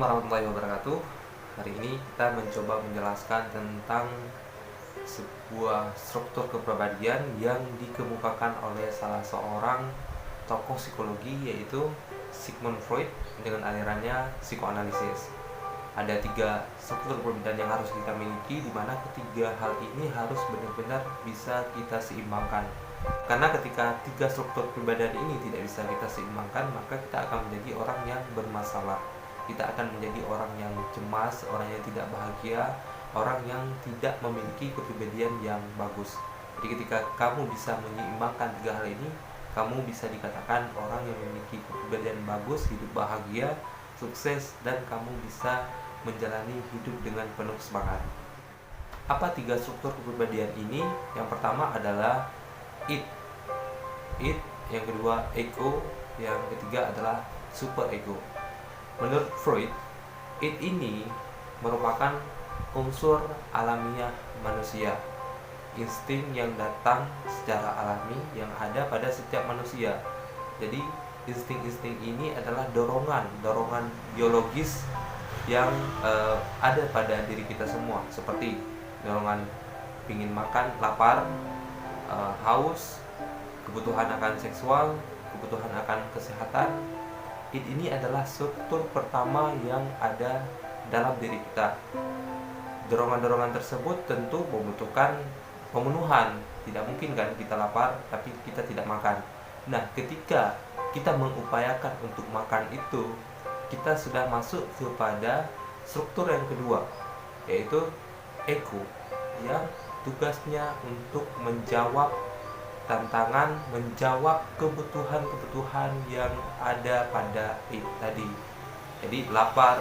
Assalamualaikum warahmatullahi wabarakatuh. Hari ini kita mencoba menjelaskan tentang sebuah struktur kepribadian yang dikemukakan oleh salah seorang tokoh psikologi, yaitu Sigmund Freud, dengan alirannya psikoanalisis. Ada 3 struktur kepribadian yang harus kita miliki, di mana ketiga hal ini harus benar-benar bisa kita seimbangkan. Karena ketika 3 struktur kepribadian ini tidak bisa kita seimbangkan, maka kita akan menjadi orang yang bermasalah. Kita akan menjadi orang yang cemas, orang yang tidak bahagia, orang yang tidak memiliki kepribadian yang bagus. Jadi ketika kamu bisa menyeimbangkan 3 hal ini, kamu bisa dikatakan orang yang memiliki kepribadian bagus, hidup bahagia, sukses, dan kamu bisa menjalani hidup dengan penuh semangat. Apa 3 struktur kepribadian ini? Yang pertama adalah id, yang kedua ego, yang ketiga adalah super ego. Menurut Freud, id ini merupakan unsur alamiah manusia, insting yang datang secara alami yang ada pada setiap manusia. Jadi insting-insting ini adalah dorongan biologis yang ada pada diri kita semua, seperti dorongan ingin makan, lapar, haus, kebutuhan akan seksual, kebutuhan akan kesehatan. Ini adalah struktur pertama yang ada dalam diri kita. Dorongan-dorongan tersebut tentu membutuhkan pemenuhan. Tidak mungkin kan kita lapar tapi kita tidak makan. Nah, ketika kita mengupayakan untuk makan itu, kita sudah masuk kepada struktur yang kedua, yaitu ego, yang tugasnya untuk menjawab tantangan, menjawab kebutuhan-kebutuhan yang ada pada tadi. Jadi lapar,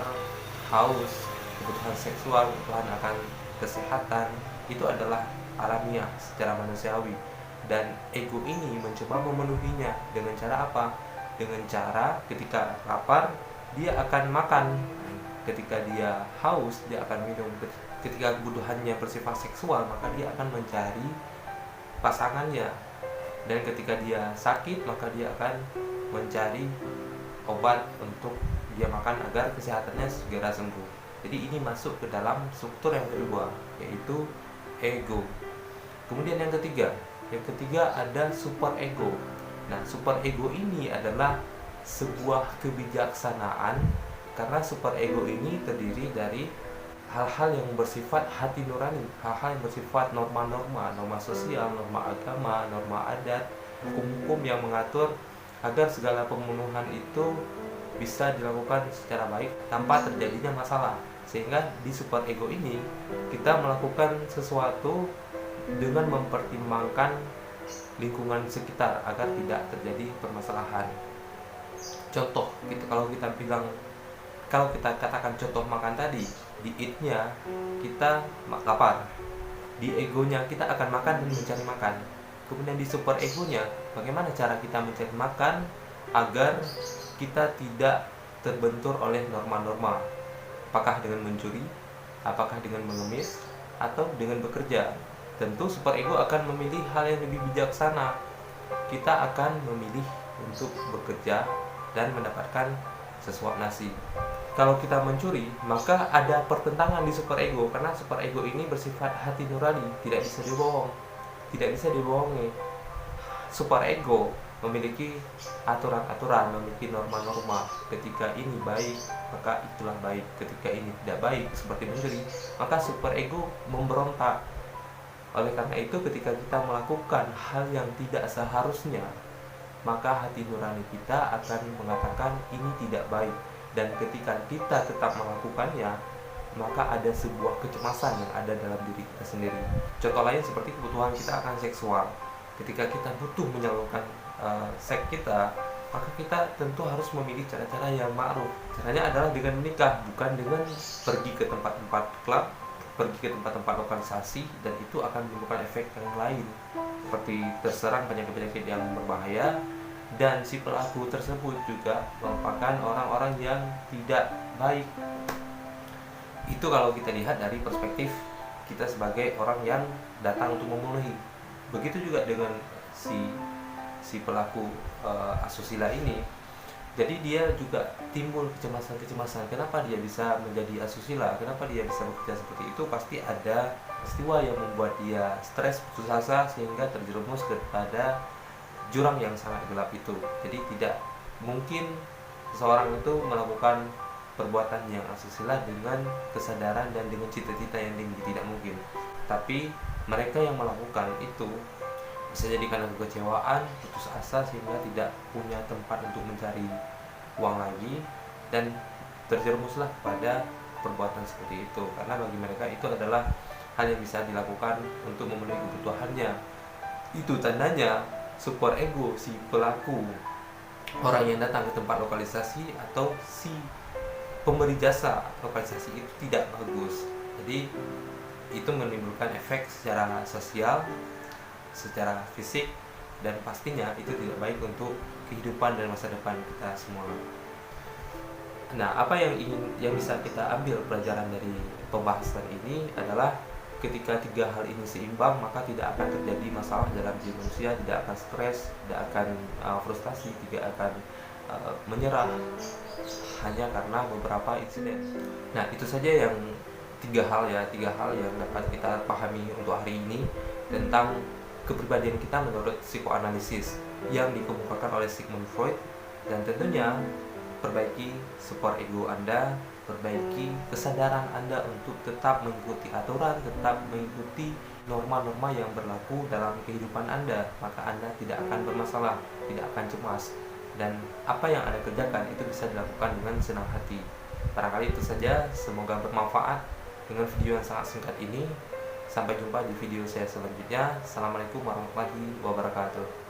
haus, kebutuhan seksual, kebutuhan akan kesehatan, itu adalah alamiah secara manusiawi. Dan ego ini mencoba memenuhinya dengan cara apa? Dengan cara ketika lapar, dia akan makan. Ketika dia haus, dia akan minum. Ketika kebutuhannya bersifat seksual, maka dia akan mencari pasangannya. Dan ketika dia sakit, maka dia akan mencari obat untuk dia makan agar kesehatannya segera sembuh. Jadi ini masuk ke dalam struktur yang kedua, yaitu ego. Kemudian yang ketiga ada super ego. Nah, super ego ini adalah sebuah kebijaksanaan, karena super ego ini terdiri dari hal-hal yang bersifat hati nurani, hal-hal yang bersifat norma sosial, norma agama, norma adat, hukum-hukum yang mengatur agar segala pemenuhan itu bisa dilakukan secara baik tanpa terjadinya masalah. Sehingga di super ego ini kita melakukan sesuatu dengan mempertimbangkan lingkungan sekitar agar tidak terjadi permasalahan. Contoh, kalau kita katakan contoh makan tadi, di id-nya kita lapar, di egonya kita akan makan dan mencari makan. Kemudian di super egonya, bagaimana cara kita mencari makan agar kita tidak terbentur oleh norma-norma? Apakah dengan mencuri, apakah dengan mengemis, atau dengan bekerja? Tentu super ego akan memilih hal yang lebih bijaksana. Kita akan memilih untuk bekerja dan mendapatkan sesuap nasi. Kalau kita mencuri, maka ada pertentangan di super ego, karena super ego ini bersifat hati nurani, tidak bisa dibohong, tidak bisa dibohongi. Super ego memiliki aturan-aturan, memiliki norma-norma. Ketika ini baik, maka itulah baik. Ketika ini tidak baik, seperti mencuri, maka super ego memberontak. Oleh karena itu, ketika kita melakukan hal yang tidak seharusnya, maka hati nurani kita akan mengatakan ini tidak baik. Dan ketika kita tetap melakukannya, maka ada sebuah kecemasan yang ada dalam diri kita sendiri. Contoh lain seperti kebutuhan kita akan seksual. Ketika kita butuh menyalurkan seks kita, maka kita tentu harus memilih cara-cara yang ma'ruf. Caranya adalah dengan menikah, bukan dengan pergi ke tempat-tempat klub, pergi ke tempat-tempat lokalisasi, dan itu akan menimbulkan efek yang lain, seperti terserang penyakit-penyakit yang berbahaya. Dan si pelaku tersebut juga merupakan orang-orang yang tidak baik. Itu kalau kita lihat dari perspektif kita sebagai orang yang datang untuk memenuhi. Begitu juga dengan si pelaku asusila ini. Jadi dia juga timbul kecemasan-kecemasan, kenapa dia bisa menjadi asusila, kenapa dia bisa bekerja seperti itu. Pasti ada peristiwa yang membuat dia stres, putus asa, sehingga terjerumus kepada jurang yang sangat gelap itu. Jadi tidak mungkin seseorang itu melakukan perbuatan yang asusila dengan kesadaran dan dengan cita-cita yang tinggi, tidak mungkin. Tapi mereka yang melakukan itu bisa jadi karena kekecewaan, putus asa, sehingga tidak punya tempat untuk mencari uang lagi, dan terjerumuslah pada perbuatan seperti itu. Karena bagi mereka itu adalah hal yang bisa dilakukan untuk memenuhi kebutuhannya. Itu tandanya super ego si pelaku, orang yang datang ke tempat lokalisasi atau si pemberi jasa lokalisasi itu tidak bagus. Jadi itu menimbulkan efek secara sosial, secara fisik, dan pastinya itu tidak baik untuk kehidupan dan masa depan kita semua. Nah, apa yang bisa kita ambil pelajaran dari pembahasan ini adalah ketika tiga hal ini seimbang, maka tidak akan terjadi masalah dalam diri manusia, tidak akan stres, tidak akan frustasi, tidak akan menyerah hanya karena beberapa insiden. Nah, itu saja yang tiga hal yang dapat kita pahami untuk hari ini tentang kepribadian kita menurut psikoanalisis yang dikemukakan oleh Sigmund Freud. Dan tentunya perbaiki super ego Anda, perbaiki kesadaran Anda untuk tetap mengikuti aturan, tetap mengikuti norma-norma yang berlaku dalam kehidupan Anda, maka Anda tidak akan bermasalah, tidak akan cemas, dan apa yang Anda kerjakan itu bisa dilakukan dengan senang hati. Barangkali itu saja, semoga bermanfaat dengan video yang sangat singkat ini. Sampai jumpa di video saya selanjutnya. Assalamualaikum warahmatullahi wabarakatuh.